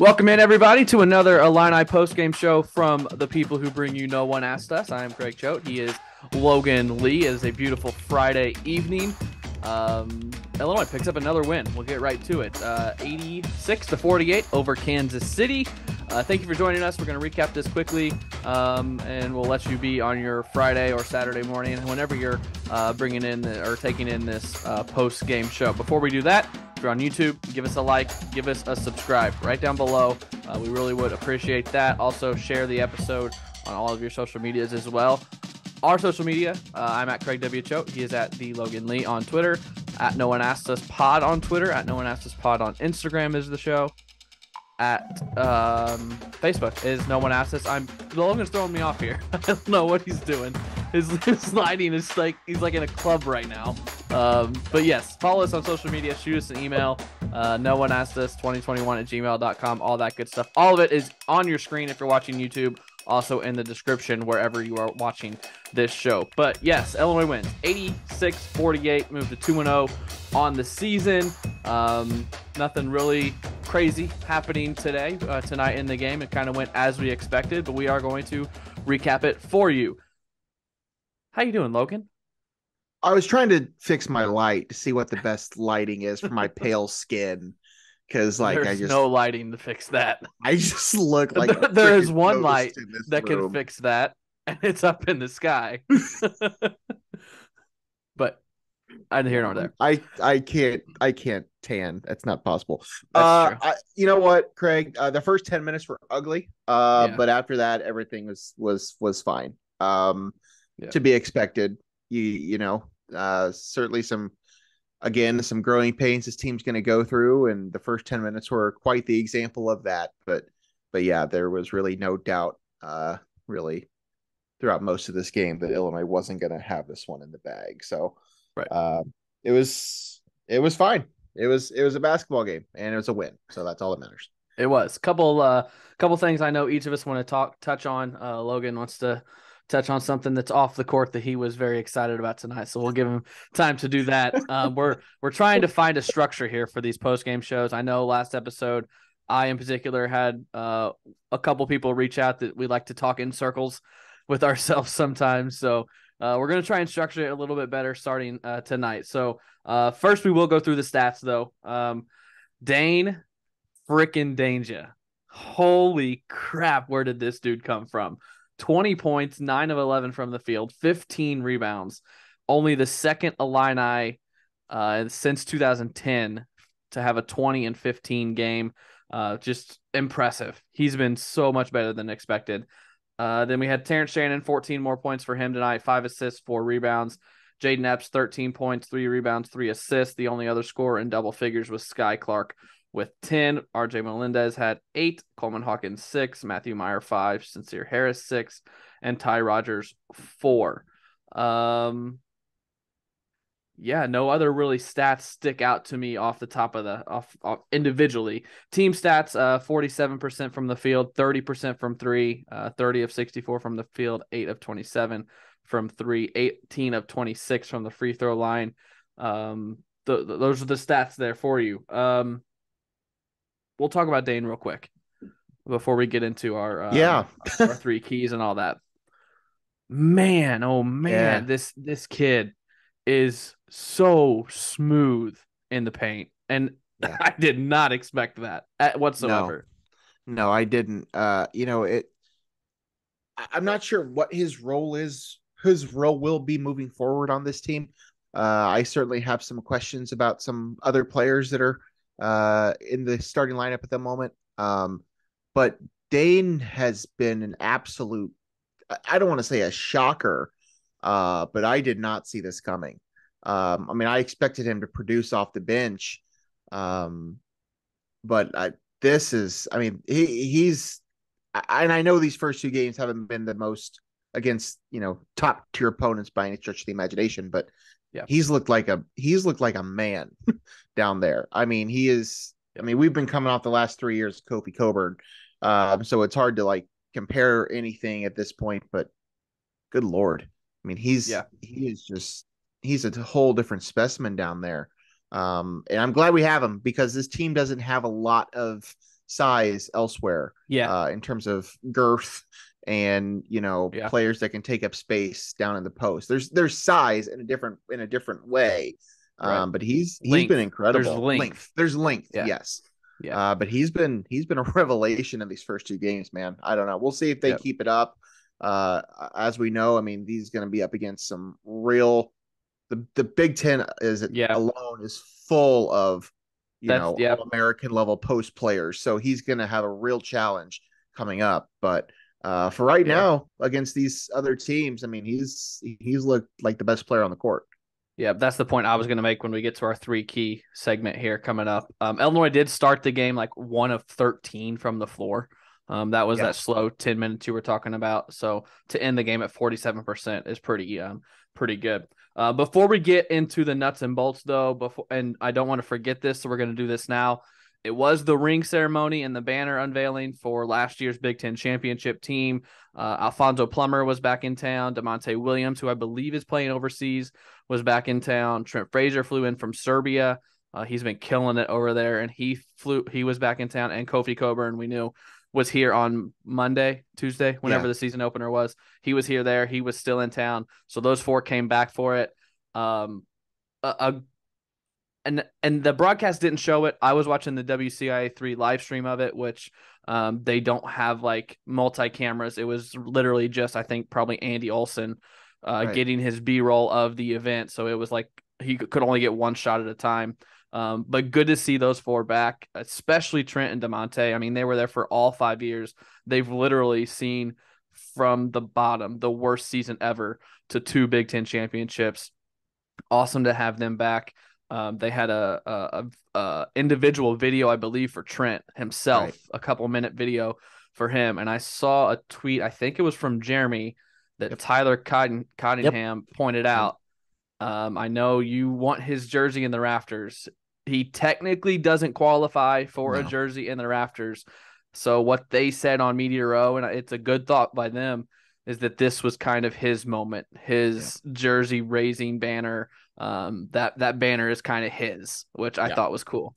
Welcome in, everybody, to another Illini Postgame Show from the people who bring you No One Asked Us. I am Craig Choate. He is Logan Lee. It is a beautiful Friday evening. Illinois picks up another win. We'll get right to it. 86-48 over Kansas City. Thank you for joining us. We're going to recap this quickly, and we'll let you be on your Friday or Saturday morning, whenever you're bringing in or taking in this post-game show. Before we do that, if you're on YouTube, give us a like, give us a subscribe right down below. We really would appreciate that. Also, share the episode on all of your social medias as well. Our social media, I'm at Craig W. Choate. He is at the Logan Lee on Twitter, at No One Asked Us Pod on Twitter, at No One Asked Us Pod on Instagram is the show. At Facebook is No One Asked Us. Logan's throwing me off here. I don't know what he's doing. His lighting is like he's like in a club right now. But yes, follow us on social media. Shoot us an email. No One Asked Us 2021@gmail.com. All that good stuff. All of it is on your screen if you're watching YouTube. Also in the description wherever you are watching this show. But yes, Illinois wins 86-48, moved to 2-0 on the season. Nothing really crazy happening tonight in the game. It kind of went as we expected, but we are going to recap it for you. How you doing, Logan? I was trying to fix my light to see what the best lighting is for my pale skin. Because there's no lighting to fix that. I just look like there is one light that room. can fix that, and it's up in the sky. But I didn't hear nor there. I can't tan. That's not possible. That's true. You know what, Craig? The first 10 minutes were ugly. But after that, everything was fine. To be expected. You know, certainly some growing pains this team's going to go through, and the first 10 minutes were quite the example of that. But yeah, there was really no doubt, really, throughout most of this game that Illinois wasn't going to have this one in the bag. So, right. It was fine. It was a basketball game, and it was a win. So that's all that matters. It was couple things I know each of us want to touch on. Logan wants to touch on something that's off the court that he was very excited about tonight, so we'll give him time to do that. We're trying to find a structure here for these post-game shows. I know last episode I in particular had a couple people reach out that we like to talk in circles with ourselves sometimes, so we're going to try and structure it a little bit better starting tonight. So first we will go through the stats though. Dain freaking Dainja, holy crap, where did this dude come from? 20 points, 9 of 11 from the field, 15 rebounds. Only the second Illini since 2010 to have a 20 and 15 game. Just impressive. He's been so much better than expected. Then we had Terrence Shannon, 14 more points for him tonight, 5 assists, 4 rebounds. Jayden Epps, 13 points, 3 rebounds, 3 assists. The only other scorer in double figures was Skyy Clark with 10. RJ Melendez had 8, Coleman Hawkins 6, Matthew Meyer 5, Sincere Harris 6, and Ty Rogers 4. Yeah, no other really stats stick out to me off the top of off individually. Team stats, 47% from the field, 30% from 3, 30 of 64 from the field, 8 of 27 from 3, 18 of 26 from the free throw line. Those are the stats there for you. We'll talk about Dain real quick before we get into our our 3 keys and all that. Man, oh man, this kid is so smooth in the paint, and I did not expect that whatsoever. No, I didn't. I'm not sure what his role is. His role will be moving forward on this team. I certainly have some questions about some other players that are in the starting lineup at the moment. But Dain has been an absolute, I don't want to say a shocker, but I did not see this coming. I expected him to produce off the bench. But he's, and I know these first 2 games haven't been the most against, top tier opponents by any stretch of the imagination, but yeah, he's looked like a man down there. We've been coming off the last 3 years of Kofi Cockburn. So it's hard to compare anything at this point, but good Lord. He's a whole different specimen down there. And I'm glad we have him because this team doesn't have a lot of size elsewhere. Yeah. In terms of girth and Yeah. players that can take up space down in the post. There's size in a different way. Right. But he's been Length. There's incredible. length. There's length, Yeah. yes. Yeah. But he's been a revelation in these first two games, man. I don't know. We'll see if they Yep. keep it up. As we know, I mean, he's going to be up against some real. The Big Ten Yeah. alone is full of Yeah. all American level post players. So he's going to have a real challenge coming up. But for right Yeah. now, against these other teams, I mean, he's looked like the best player on the court. Yeah, that's the point I was going to make when we get to our three key segment here coming up. Illinois did start the game like 1 of 13 from the floor. That was Yeah. that slow 10 minutes you were talking about. So to end the game at 47% is pretty good. Before we get into the nuts and bolts, though, and I don't want to forget this, so we're going to do this now. It was the ring ceremony and the banner unveiling for last year's Big Ten championship team. Alfonso Plummer was back in town. DeMonte Williams, who I believe is playing overseas, was back in town. Trent Frazier flew in from Serbia. He's been killing it over there, and he was back in town. And Kofi Cockburn, we knew, was here on Tuesday, whenever the season opener was. He was here. He was still in town. So those four came back for it. And the broadcast didn't show it. I was watching the WCIA3 live stream of it, which they don't have like multi cameras. It was literally just, I think, probably Andy Olson getting his B-roll of the event. So it was like he could only get one shot at a time. But good to see those four back, especially Trent and DeMonte. I mean, they were there for all 5 years. They've literally seen from the bottom, the worst season ever, to 2 Big Ten championships. Awesome to have them back. They had a individual video, I believe, for Trent himself, a couple-minute video for him. And I saw a tweet, I think it was from Jeremy, that Tyler Cottingham pointed out. I know you want his jersey in the rafters. He technically doesn't qualify for a jersey in the rafters. So what they said on Media Row, and it's a good thought by them, is that this was kind of his moment, his jersey raising banner. That banner is kind of his, which I thought was cool.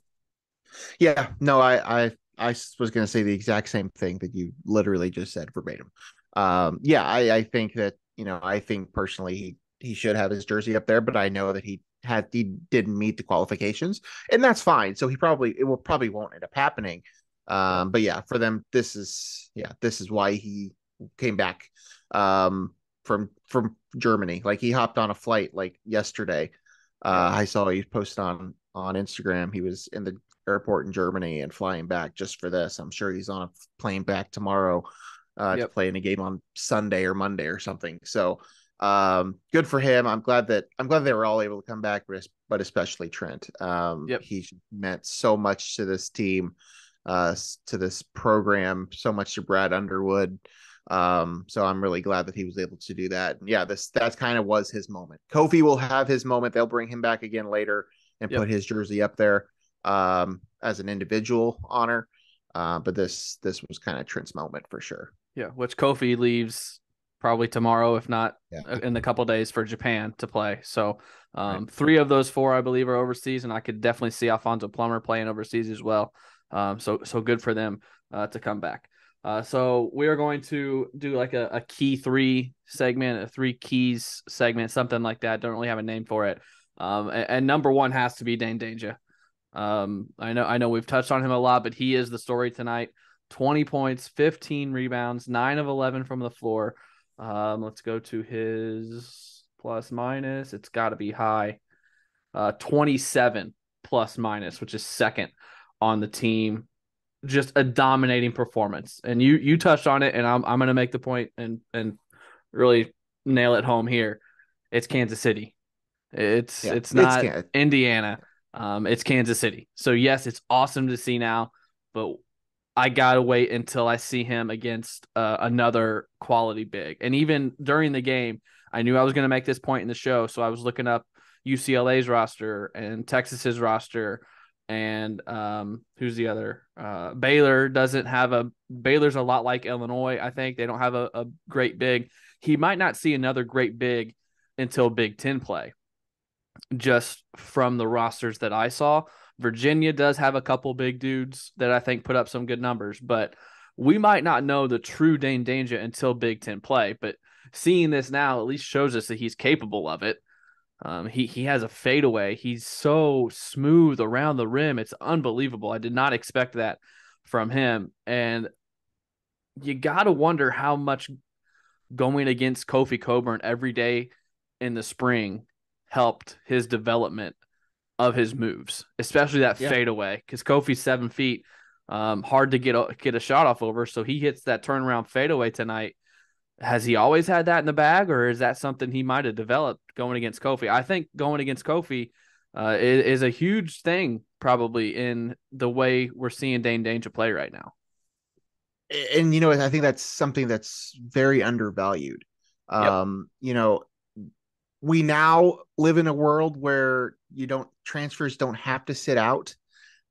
Yeah, no, I was going to say the exact same thing that you literally just said verbatim. I think that, I think personally he should have his jersey up there, but I know that he didn't meet the qualifications, and that's fine. So it probably won't end up happening. But yeah, for them, this is why he came back from Germany. Like, he hopped on a flight like yesterday. I saw he posted on Instagram. He was in the airport in Germany and flying back just for this. I'm sure he's on a plane back tomorrow to play in a game on Sunday or Monday or something. So good for him. I'm glad they were all able to come back, but especially Trent. He meant so much to this team, to this program, so much to Brad Underwood. So I'm really glad that he was able to do that. And that kind of was his moment. Kofi will have his moment. They'll bring him back again later and put his jersey up there as an individual honor. But this was kind of Trent's moment for sure. Yeah, which Kofi leaves probably tomorrow, if not in a couple of days, for Japan to play. So 3 of those 4, I believe, are overseas, and I could definitely see Alfonso Plummer playing overseas as well. So good for them to come back. So we are going to do like a key 3 segment, a 3 keys segment, something like that. Don't really have a name for it. And number 1 has to be Dain Dainja. I know we've touched on him a lot, but he is the story tonight. 20 points, 15 rebounds, 9 of 11 from the floor. Let's go to his plus minus. It's got to be high. 27 plus minus, which is second on the team. Just a dominating performance. And you touched on it, and I'm going to make the point and really nail it home here. It's Kansas City. It's not Indiana. It's Kansas City. So yes, it's awesome to see now, but I gotta wait until I see him against another quality big. And even during the game, I knew I was going to make this point in the show, so I was looking up UCLA's roster and Texas's roster, and who's the other? Baylor doesn't have Baylor's a lot like Illinois. I think they don't have a great big. He might not see another great big until Big Ten play, just from the rosters that I saw. Virginia does have a couple big dudes that I think put up some good numbers, but we might not know the true Dain Dainja until Big Ten play. But seeing this now at least shows us that he's capable of it. He has a fadeaway. He's so smooth around the rim. It's unbelievable. I did not expect that from him. And you got to wonder how much going against Kofi Cockburn every day in the spring helped his development of his moves, especially that fadeaway. Because Kofi's 7 feet, hard to get a shot off over. So he hits that turnaround fadeaway tonight. Has he always had that in the bag, or is that something he might have developed going against Kofi? I think going against Kofi is a huge thing, probably, in the way we're seeing Dain Dainja play right now. And I think that's something that's very undervalued. Yep. We now live in a world where transfers don't have to sit out.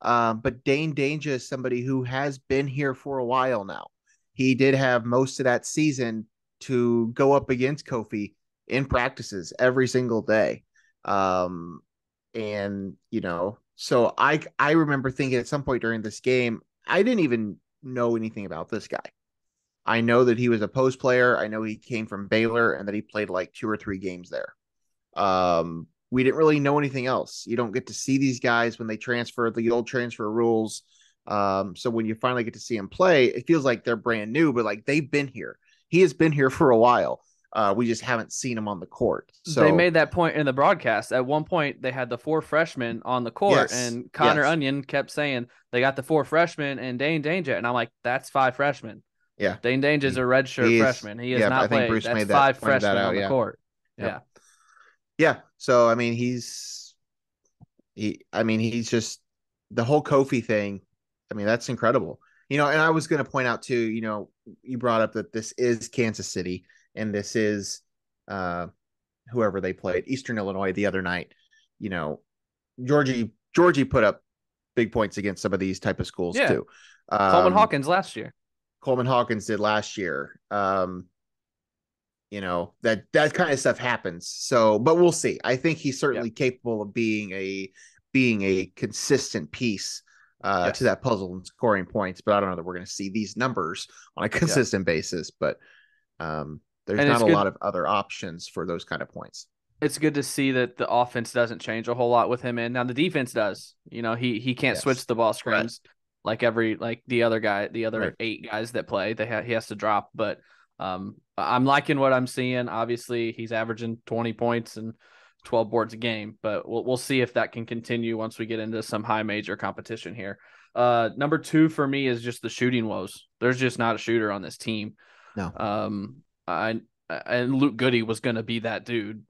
But Dain Dainja is somebody who has been here for a while now. He did have most of that season to go up against Kofi in practices every single day. So I remember thinking at some point during this game, I didn't even know anything about this guy. I know that he was a post player. I know he came from Baylor and that he played like 2 or 3 games there. We didn't really know anything else. You don't get to see these guys when they transfer, the old transfer rules. So when you finally get to see him play, it feels like they're brand new, but like they've been here. He has been here for a while. We just haven't seen him on the court. So they made that point in the broadcast. At one point, they had the 4 freshmen on the court, and Connor Onion kept saying they got the 4 freshmen and Dain Dainja, and I'm like, that's 5 freshmen. Yeah, Dain Dainja is a redshirt freshman. He has not played. Bruce that's 5 freshmen on the court. Yeah. So I mean, he's just the whole Kofi thing. I mean, that's incredible. And I was going to point out too, you brought up that this is Kansas City and this is whoever they played, Eastern Illinois the other night. Georgie put up big points against some of these type of schools too. Coleman Hawkins last year. Coleman Hawkins did last year. That kind of stuff happens. So, but we'll see. I think he's certainly capable of being a consistent piece to that puzzle and scoring points, but I don't know that we're going to see these numbers on a consistent basis, but there's not a lot of other options for those kind of points. It's good to see that the offense doesn't change a whole lot with him in. Now the defense does. He can't switch the ball screens like the other 8 guys that play. He has to drop, but I'm liking what I'm seeing. Obviously, he's averaging 20 points and 12 boards a game, but we'll see if that can continue once we get into some high major competition here. Number 2 for me is just the shooting woes. There's just not a shooter on this team. No. And Luke Goody was going to be that dude.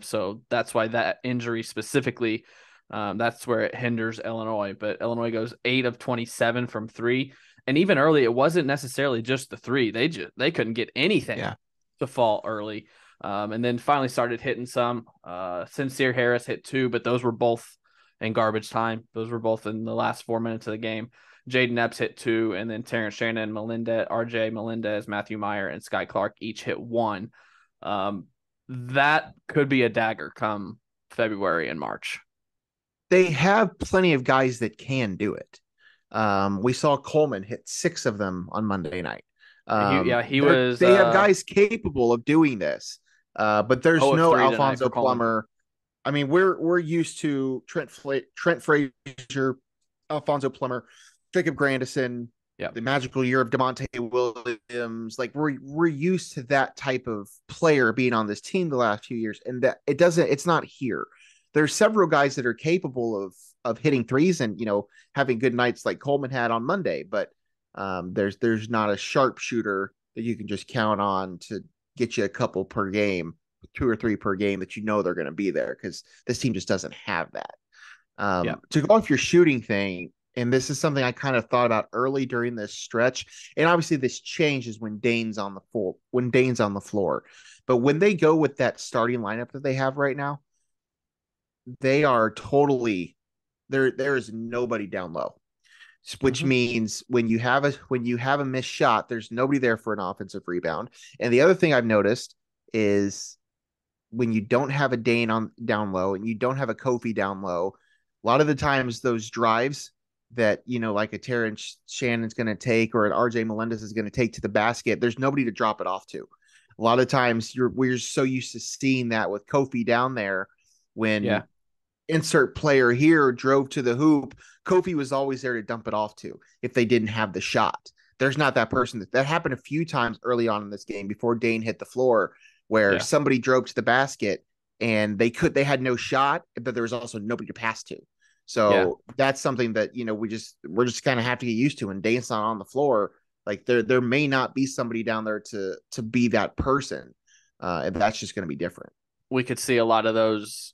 So that's why that injury specifically, that's where it hinders Illinois. But Illinois goes 8 of 27 from 3. And even early, it wasn't necessarily just the 3. They couldn't get anything to fall early. And then finally started hitting some. Sincere Harris hit 2, but those were both in garbage time. Those were both in the last 4 minutes of the game. Jayden Epps hit 2, and then Terrence Shannon, RJ Melendez, Matthew Meyer, and Skyy Clark each hit 1. That could be a dagger come February and March. They have plenty of guys that can do it. We saw Coleman hit 6 of them on Monday night. They have guys capable of doing this, but there's no Alfonso Plummer. I mean, we're used to Trent Frazier, Alfonso Plummer, Jacob Grandison, the magical year of DeMonte Williams. Like we're used to that type of player being on this team the last few years, and that it's not here. There's several guys that are capable of hitting threes and having good nights like Coleman had on Monday, but there's not a sharpshooter that you can just count on to get you a couple per game, 2 or 3 per game that they're going to be there, because this team just doesn't have that. To go off your shooting thing, and this is something I kind of thought about early during this stretch, and obviously this changes when Dain's on the floor, but when they go with that starting lineup that they have right now, they are totally there is nobody down low. Which means when you have a missed shot, there's nobody there for an offensive rebound. And the other thing I've noticed is when you don't have a Dain on down low and you don't have a Kofi down low, A lot of the times those drives that, like a Terrence Shannon's going to take or an RJ Melendez is going to take to the basket, there's nobody to drop it off to. A lot of times we're so used to seeing that with Kofi down there when Yeah. insert player here drove to the hoop, Kofi was always there to dump it off to if they didn't have the shot. There's not that person that happened a few times early on in this game before Dain hit the floor where Yeah. somebody drove to the basket and they had no shot, but there was also nobody to pass to. Yeah. So that's something that we're just kind of have to get used to. And Dain's not on the floor, like there may not be somebody down there to be that person, and that's just going to be different. We could see a lot of those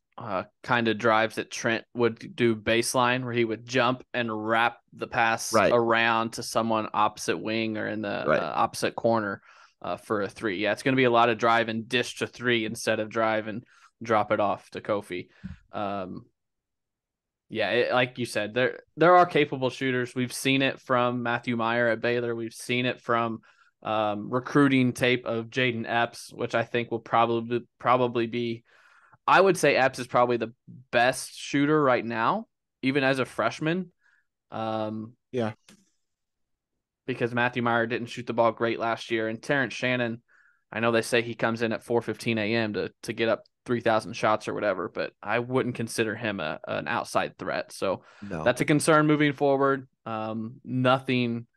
kind of drives that Trent would do baseline, where he would jump and wrap the pass Right. around to someone opposite wing or in the Right. opposite corner for a three. Yeah, it's going to be a lot of drive and dish to three instead of drive and drop it off to Kofi. Yeah, like you said, there are capable shooters. We've seen it from Matthew Meyer at Baylor. We've seen it from recruiting tape of Jayden Epps, which I think will probably be. I would say Epps is probably the best shooter right now, even as a freshman. Yeah. Because Matthew Meyer didn't shoot the ball great last year, and Terrence Shannon, I know they say he comes in at 4:15 a.m. to get up 3,000 shots or whatever, but I wouldn't consider him an outside threat. So No. that's a concern moving forward. Nothing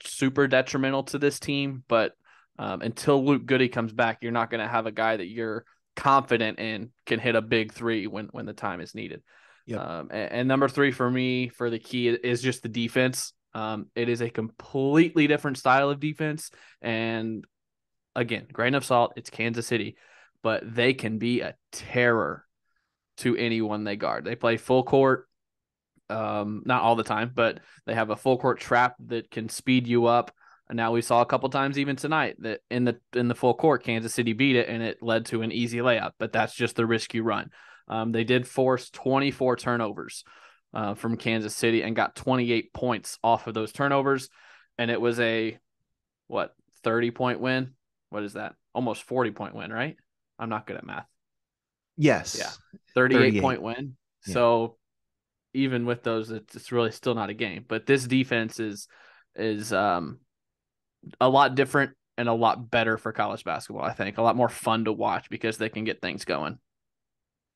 super detrimental to this team, but until Luke Goody comes back, you're not going to have a guy that you're confident in can hit a big three when the time is needed. Yep. And number three for me for the key is just the defense. It is a completely different style of defense, and again, grain of salt, it's Kansas City, but they can be a terror to anyone they guard. They play full court, not all the time, but they have a full court trap that can speed you up. And now we saw a couple times even tonight that in the full court, Kansas City beat it, and it led to an easy layup. But that's just the risk you run. They did force 24 turnovers from Kansas City and got 28 points off of those turnovers, and it was a 30-point win. What is that? Almost 40-point win, right? I'm not good at math. Yes. Yeah, 38-point win. Yeah. So even with those, it's really still not a game. But this defense is a lot different and a lot better for college basketball. I think a lot more fun to watch because they can get things going.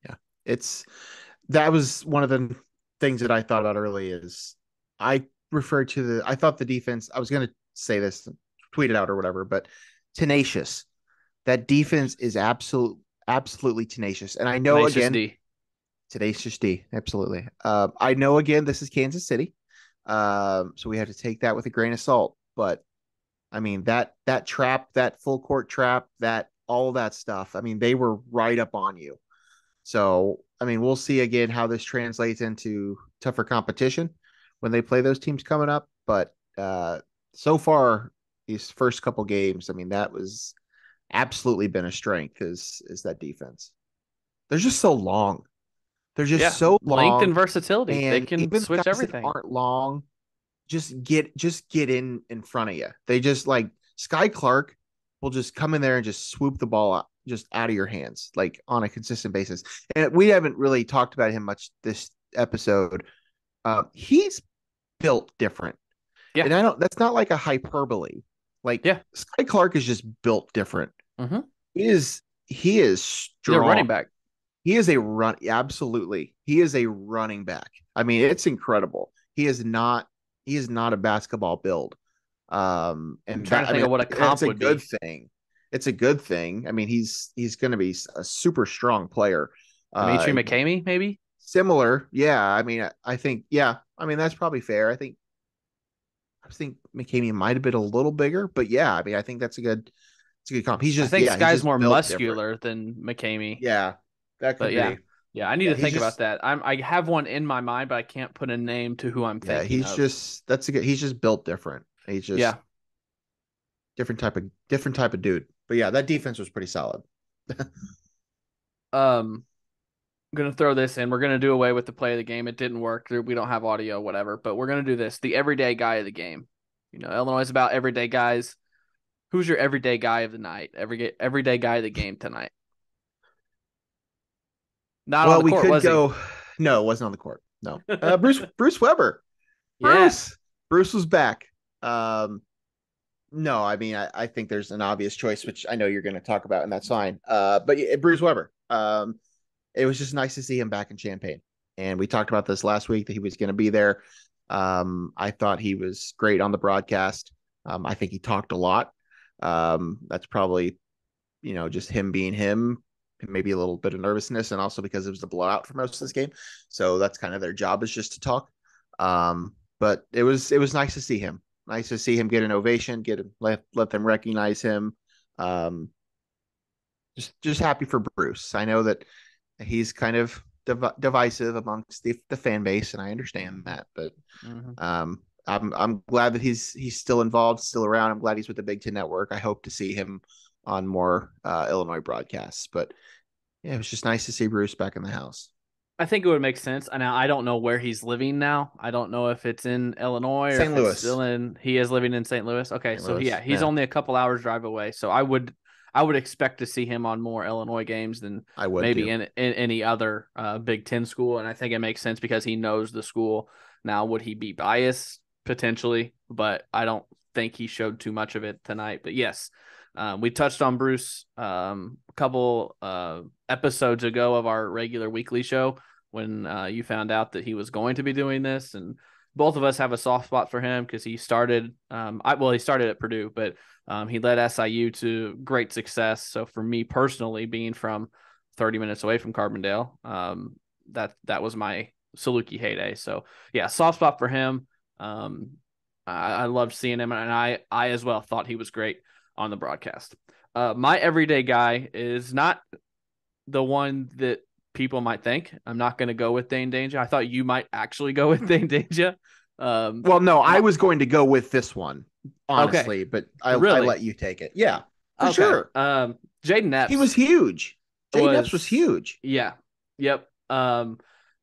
Yeah, that was one of the things that I thought about early. Is I thought the defense. I was going to say this, tweet it out or whatever, but tenacious. That defense is absolutely tenacious, and I know Tenacious again. D. Tenacious D, absolutely. I know again this is Kansas City, so we have to take that with a grain of salt. But I mean that trap, that full court trap, that all that stuff. I mean they were right up on you. So I mean we'll see again how this translates into tougher competition when they play those teams coming up. But so far these first couple games, I mean that was absolutely been a strength is that defense. They're just so long. They're just so length long, and versatility. They and can even switch guys everything. that aren't long just get in front of you. They just like Skyy Clark will just come in there and just swoop the ball out of your hands like on a consistent basis. And we haven't really talked about him much this episode. He's built different. Yeah. And that's not like a hyperbole. Like Skyy Clark is just built different. Mm-hmm. He is strong. He's a running back. He is a run. Absolutely. He is a running back. I mean, it's incredible. He is not a basketball build. And I'm trying to think of what a comp would be. It's a good thing. It's a good thing. I mean, he's going to be a super strong player. Dimitri McCamey, maybe similar. Yeah. I mean, I think, yeah. I mean, that's probably fair. I think McCamey might have been a little bigger, but yeah, I mean, I think that's a good comp. He's just, I think yeah, Sky's more muscular different than McCamey. Yeah. That could be. Yeah, I need to think about that. I have one in my mind, but I can't put a name to who I'm thinking. Yeah, he's just built different. He's just different type of dude. But yeah, that defense was pretty solid. I'm gonna throw this in. We're gonna do away with the play of the game. It didn't work. We don't have audio, whatever. But we're gonna do this. The everyday guy of the game. You know, Illinois is about everyday guys. Who's your everyday guy of the night? Everyday guy of the game tonight. Not on the court, was he? No, it wasn't on the court. No. Bruce Weber. Yeah. Bruce was back. No, I mean, I think there's an obvious choice, which I know you're going to talk about, and that's fine. But yeah, Bruce Weber. It was just nice to see him back in Champaign. And we talked about this last week that he was going to be there. I thought he was great on the broadcast. I think he talked a lot. That's probably, just him being him, maybe a little bit of nervousness, and also because it was the blowout for most of this game. So that's kind of their job, is just to talk. But it was nice to see him. Nice to see him get an ovation, let them recognize him. Um, just happy for Bruce. I know that he's kind of divisive amongst the fan base, and I understand that. But I'm glad that he's still involved, still around. I'm glad he's with the Big Ten Network. I hope to see him on more Illinois broadcasts. But yeah, it was just nice to see Bruce back in the house. I think it would make sense. Now I don't know where he's living now. I don't know if it's in Illinois or St. if Louis. it's still in. He is living in St. Louis. Okay, St. so Louis. he's only a couple hours drive away. So I would expect to see him on more Illinois games than I would maybe too. in any other Big Ten school. And I think it makes sense because he knows the school. Now, would he be biased? Potentially, but I don't think he showed too much of it tonight. But yes, we touched on Bruce a couple episodes ago of our regular weekly show when you found out that he was going to be doing this, and both of us have a soft spot for him because he started. He started at Purdue, but he led SIU to great success. So for me personally, being from 30 minutes away from Carbondale, that was my Saluki heyday. So yeah, soft spot for him. I loved seeing him, and I as well thought he was great on the broadcast. My everyday guy is not the one that people might think. I'm not going to go with Dain Dainja. I thought you might actually go with Dain Dainja. Well, no, I was going to go with this one, honestly, Okay. but I Really? let you take it. Yeah, for Okay. sure. Jayden Epps. He was huge. Jayden Epps was huge. Yeah. Yep.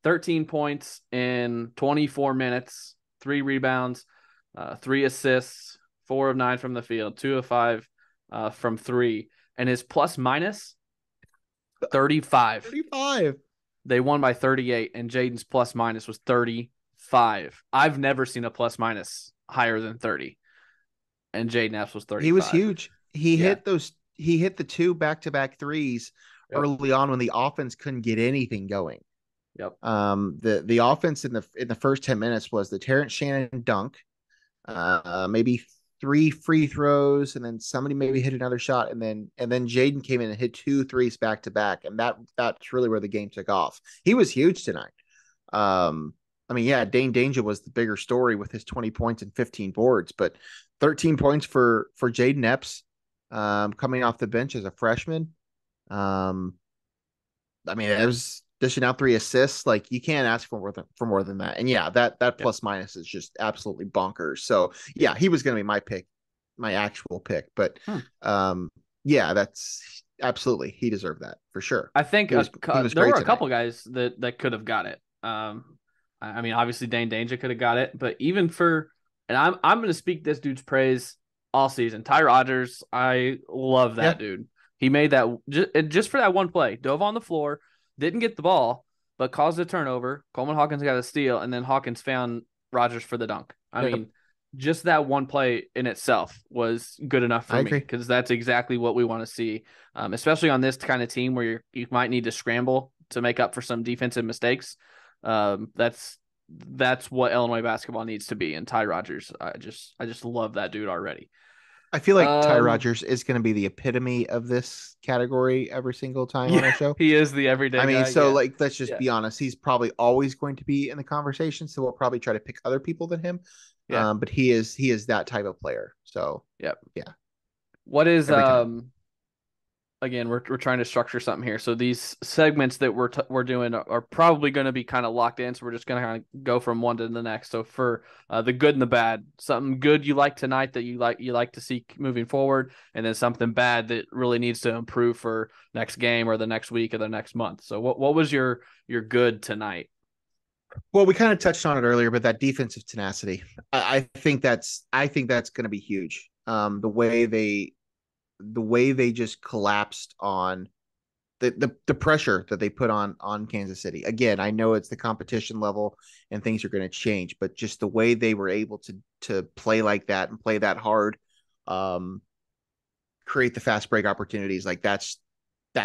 13 points in 24 minutes, 3 rebounds, 3 assists, 4 of 9 from the field, 2 of 5 from 3. And his plus minus 35. 35. They won by 38, and Jayden's plus minus was 35. I've never seen a plus minus higher than 30. And Jayden Epps was 35. He was huge. He hit the 2 back-to-back threes early on when the offense couldn't get anything going. Yep. The offense in the first 10 minutes was the Terrence Shannon dunk, maybe 3 free throws, and then somebody maybe hit another shot, and then Jayden came in and hit 2 threes back to back, and that's really where the game took off. He was huge tonight. I mean, yeah, Dain Dainja was the bigger story with his 20 points and 15 boards, but 13 points for Jayden Epps, coming off the bench as a freshman. I mean, it was dishing out 3 assists. Like, you can't ask for more than that. And yeah, that plus minus is just absolutely bonkers. So yeah, he was going to be my pick, my actual pick. But yeah, that's absolutely, he deserved that for sure. I think he was there were a tonight. couple guys that could have got it. I mean, obviously Dain Dainja could have got it, but even and I'm going to speak this dude's praise all season. Ty Rodgers, I love that dude. He made that just for that one play, dove on the floor, didn't get the ball, but caused a turnover. Coleman Hawkins got a steal, and then Hawkins found Rodgers for the dunk. I mean, just that one play in itself was good enough for me, because that's exactly what we want to see, especially on this kind of team where you might need to scramble to make up for some defensive mistakes. That's what Illinois basketball needs to be. And Ty Rodgers, I just love that dude already. I feel like Ty Rodgers is going to be the epitome of this category every single time on our show. He is the everyday guy. So like, let's just be honest. He's probably always going to be in the conversation. So we'll probably try to pick other people than him. But he is that type of player. So yeah. What is again, we're trying to structure something here. So these segments that we're doing are probably going to be kind of locked in. So we're just going to kind of go from one to the next. So for the good and the bad, something good you like tonight that you like to see moving forward, and then something bad that really needs to improve for next game or the next week or the next month. So what was your good tonight? Well, we kind of touched on it earlier, but that defensive tenacity, I think that's going to be huge. The way they just collapsed on the pressure that they put on Kansas City. Again, I know it's the competition level and things are going to change, but just the way they were able to play like that and play that hard, um, create the fast break opportunities, like that's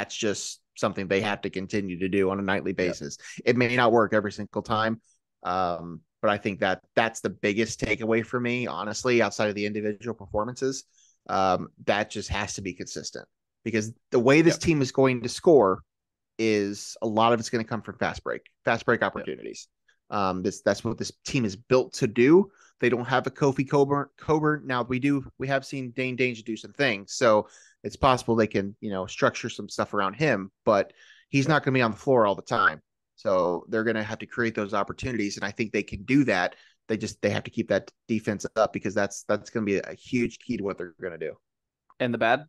just something they have to continue to do on a nightly Yep. basis. It may not work every single time, but I think that's the biggest takeaway for me, honestly, outside of the individual performances. That just has to be consistent because the way this Yep. team is going to score is a lot of it's going to come from fast break Yep. opportunities. That's what this team is built to do. They don't have a Kofi Cockburn. Now we have seen Dain Dainja do some things, so it's possible they can structure some stuff around him, but he's Yep. not going to be on the floor all the time. So they're going to have to create those opportunities, and I think they can do that. They have to keep that defense up because that's going to be a huge key to what they're going to do. And the bad?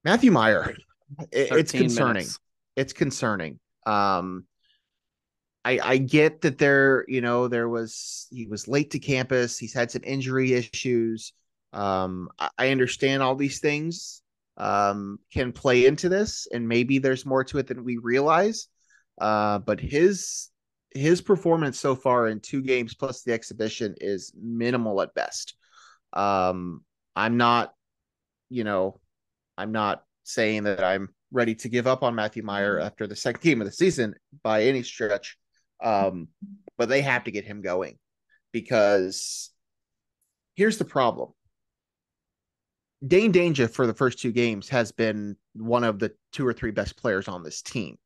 Matthew Meyer, it's 13 concerning. minutes. It's concerning. I get that he was late to campus. He's had some injury issues. I understand all these things can play into this, and maybe there's more to it than we realize. But his performance so far in 2 games plus the exhibition is minimal at best. I'm not, you know, I'm not saying that I'm ready to give up on Matthew Meyer after the second game of the season by any stretch. Um, but they have to get him going because here's the problem. Dain Dainja for the first 2 games has been one of the 2 or 3 best players on this team.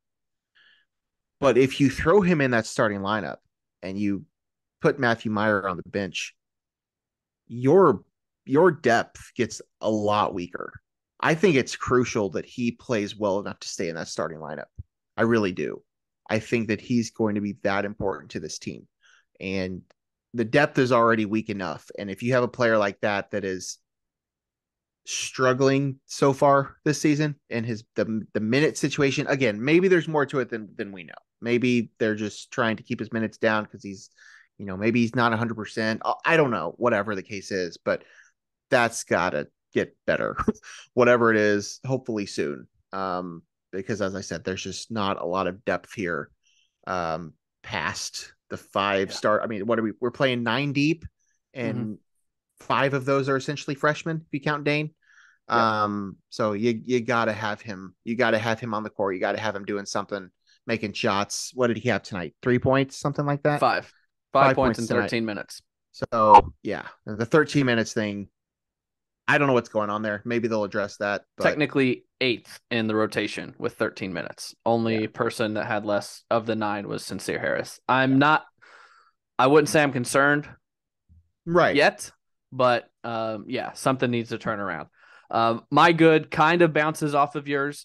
But if you throw him in that starting lineup and you put Matthew Meyer on the bench, your your depth gets a lot weaker. I think it's crucial that he plays well enough to stay in that starting lineup. I really do. I think that he's going to be that important to this team. And the depth is already weak enough. And if you have a player like that is struggling so far this season and the minute situation, again, maybe there's more to it than we know. Maybe they're just trying to keep his minutes down because maybe he's not 100%. I don't know, whatever the case is, but that's got to get better, whatever it is, hopefully soon. Because as I said, there's just not a lot of depth here past the 5 Yeah. star. I mean, what are we're playing 9 deep, Mm-hmm. and 5 of those are essentially freshmen if you count Dain. Yep. So you gotta have him. You gotta have him on the court. You gotta have him doing something, making shots. What did he have tonight? 3 points, something like that. 5 5 points points in tonight. 13 minutes. So yeah, the 13 minutes thing. I don't know what's going on there. Maybe they'll address that. But Technically 8th in the rotation with 13 minutes. Only yeah, person that had less of the 9 was Sincere Harris. yeah, I wouldn't say I'm concerned right. yet, but yeah, something needs to turn around. My good kind of bounces off of yours.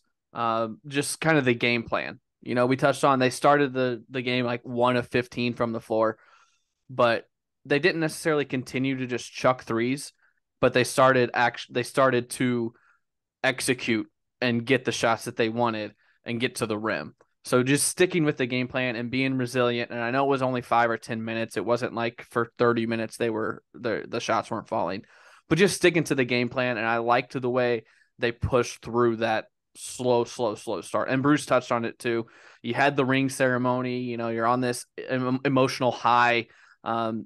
Just kind of the game plan. We touched on they started the game like 1 of 15 from the floor, but they didn't necessarily continue to just chuck threes, but they started to execute and get the shots that they wanted and get to the rim. So just sticking with the game plan and being resilient. And I know it was only 5 or 10 minutes. It wasn't like for 30 minutes the shots weren't falling, but just sticking to the game plan. And I liked the way they pushed through that slow start. And Bruce touched on it too. You had the ring ceremony. You're on this emotional high.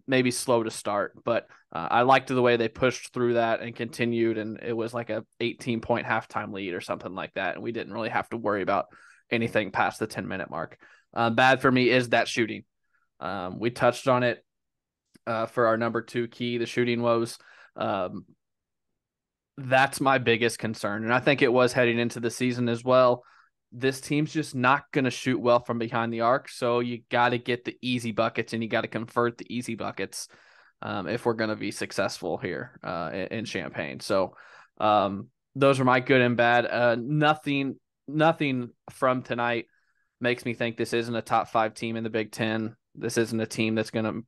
Maybe slow to start, but I liked the way they pushed through that and continued, and it was like a 18-point halftime lead or something like that, and we didn't really have to worry about anything past the 10-minute mark. Bad for me is that shooting. We touched on it for our number 2 key, the shooting woes. That's my biggest concern, and I think it was heading into the season as well. This team's just not going to shoot well from behind the arc, so you got to get the easy buckets and you got to convert the easy buckets if we're going to be successful here in Champaign. So those are my good and bad. Nothing from tonight makes me think this isn't a top 5 team in the Big Ten. This isn't a team that's going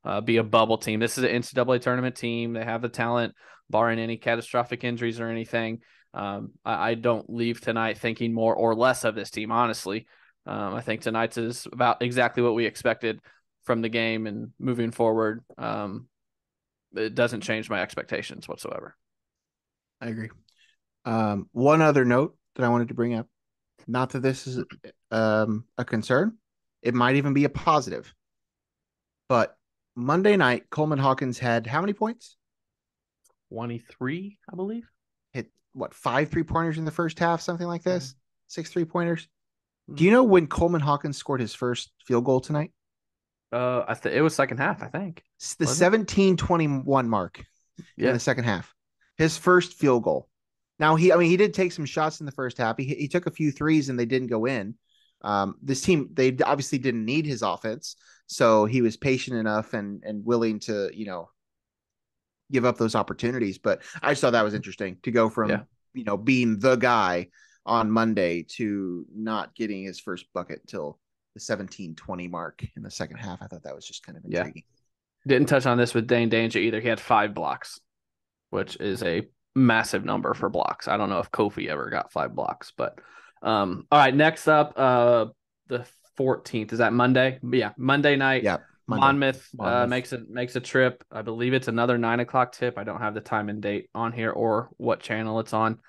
to be a bubble team. This is an NCAA tournament team. They have the talent, barring any catastrophic injuries or anything. I don't leave tonight thinking more or less of this team, honestly. I think tonight's is about exactly what we expected from the game, and moving forward, it doesn't change my expectations whatsoever. I agree. One other note that I wanted to bring up. Not that this is a concern. It might even be a positive. But Monday night, Coleman Hawkins had how many points? 23, I believe. Hit what, 5 3-pointers in the first half, something like this? 6 3-pointers. Do Mhm. you know when Coleman Hawkins scored his first field goal tonight? It was second half, I think. It's the Was it? 17-21 mark in Yeah. the second half. His first field goal. Now he did take some shots in the first half. He took a few threes and they didn't go in. This team, they obviously didn't need his offense, so he was patient enough and willing to, give up those opportunities. But I just thought that was interesting to go from, being the guy on Monday to not getting his first bucket till the 17-20 mark in the second half. I thought that was just kind of intriguing. Didn't touch on this with Dain Dainja either. He had 5 blocks, which is a massive number for blocks. I don't know if Kofi ever got 5 blocks, but all right. Next up, the 14th, is that Monday? Yeah, Monday night. Yeah, Monday. Monmouth makes a trip. I believe it's another 9:00 tip. I don't have the time and date on here or what channel it's on.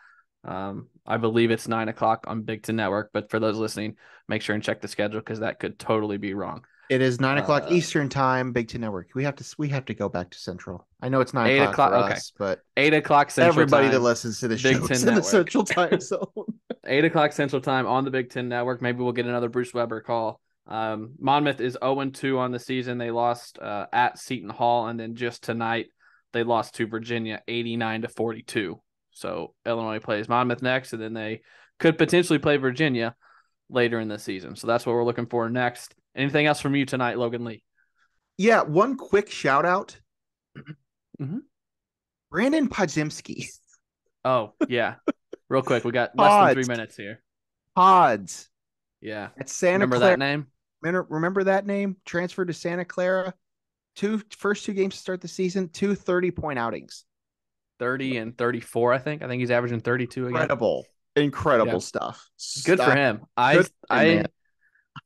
I believe it's 9:00 on Big Ten Network, but for those listening, make sure and check the schedule because that could totally be wrong. It is 9:00 Eastern time, Big Ten Network. We have to go back to Central. I know it's 9:00 for us, but 8:00 Central. Everybody time, that listens to the show Big Ten is in Network. the Central time zone. 8:00 Central time on the Big Ten Network. Maybe we'll get another Bruce Weber call. Monmouth is 0-2 on the season. They lost at Seton Hall, and then just tonight they lost to Virginia 89-42. So Illinois plays Monmouth next, and then they could potentially play Virginia later in the season. So that's what we're looking for next. Anything else from you tonight, Logan Lee? Yeah, one quick shout out. Mm-hmm. Brandon Podziemski. Oh, yeah. Real quick, we got less than 3 minutes here. Pods. Yeah. At Santa Remember Clara. that name? Remember that name? Transferred to Santa Clara. First two games to start the season, 2 30-point outings. 30 and 34, I think. I think he's averaging 32 again. Incredible stuff. Good for him.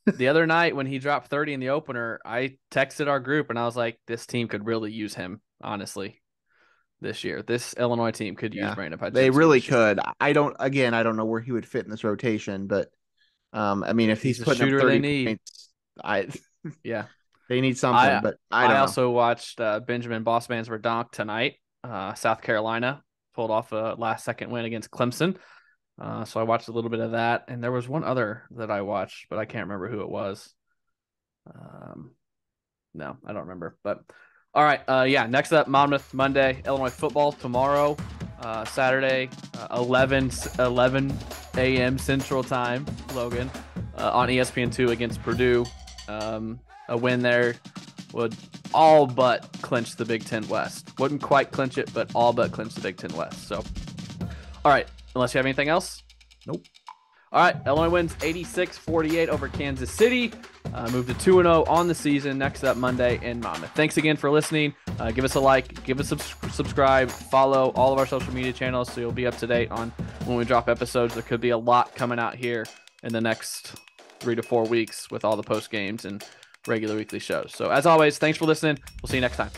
The other night when he dropped 30 in the opener, I texted our group and I was like, this team could really use him, honestly, this year. This Illinois team could use Brandon Podziemski. They really could. I don't know where he would fit in this rotation, but if he's putting up 30 points, they need something. But I also watched Benjamin Bossman's Verdonk tonight. South Carolina pulled off a last-second win against Clemson. So I watched a little bit of that, and there was one other that I watched, but I can't remember who it was. No, I don't remember. But all right, next up, Monmouth Monday, Illinois football tomorrow, Saturday, 11 a.m. Central Time, Logan, on ESPN2 against Purdue. A win there would all but clinch the Big Ten West. Wouldn't quite clinch it, but all but clinch the Big Ten West. So, all right. Unless you have anything else? Nope. All right. Illinois wins 86-48 over Kansas City. Moved to 2-0 on the season. Next up Monday in Monmouth. Thanks again for listening. Give us a like. Give us a subscribe. Follow all of our social media channels so you'll be up to date on when we drop episodes. There could be a lot coming out here in the next 3 to 4 weeks with all the post games and regular weekly shows. So as always, thanks for listening. We'll see you next time.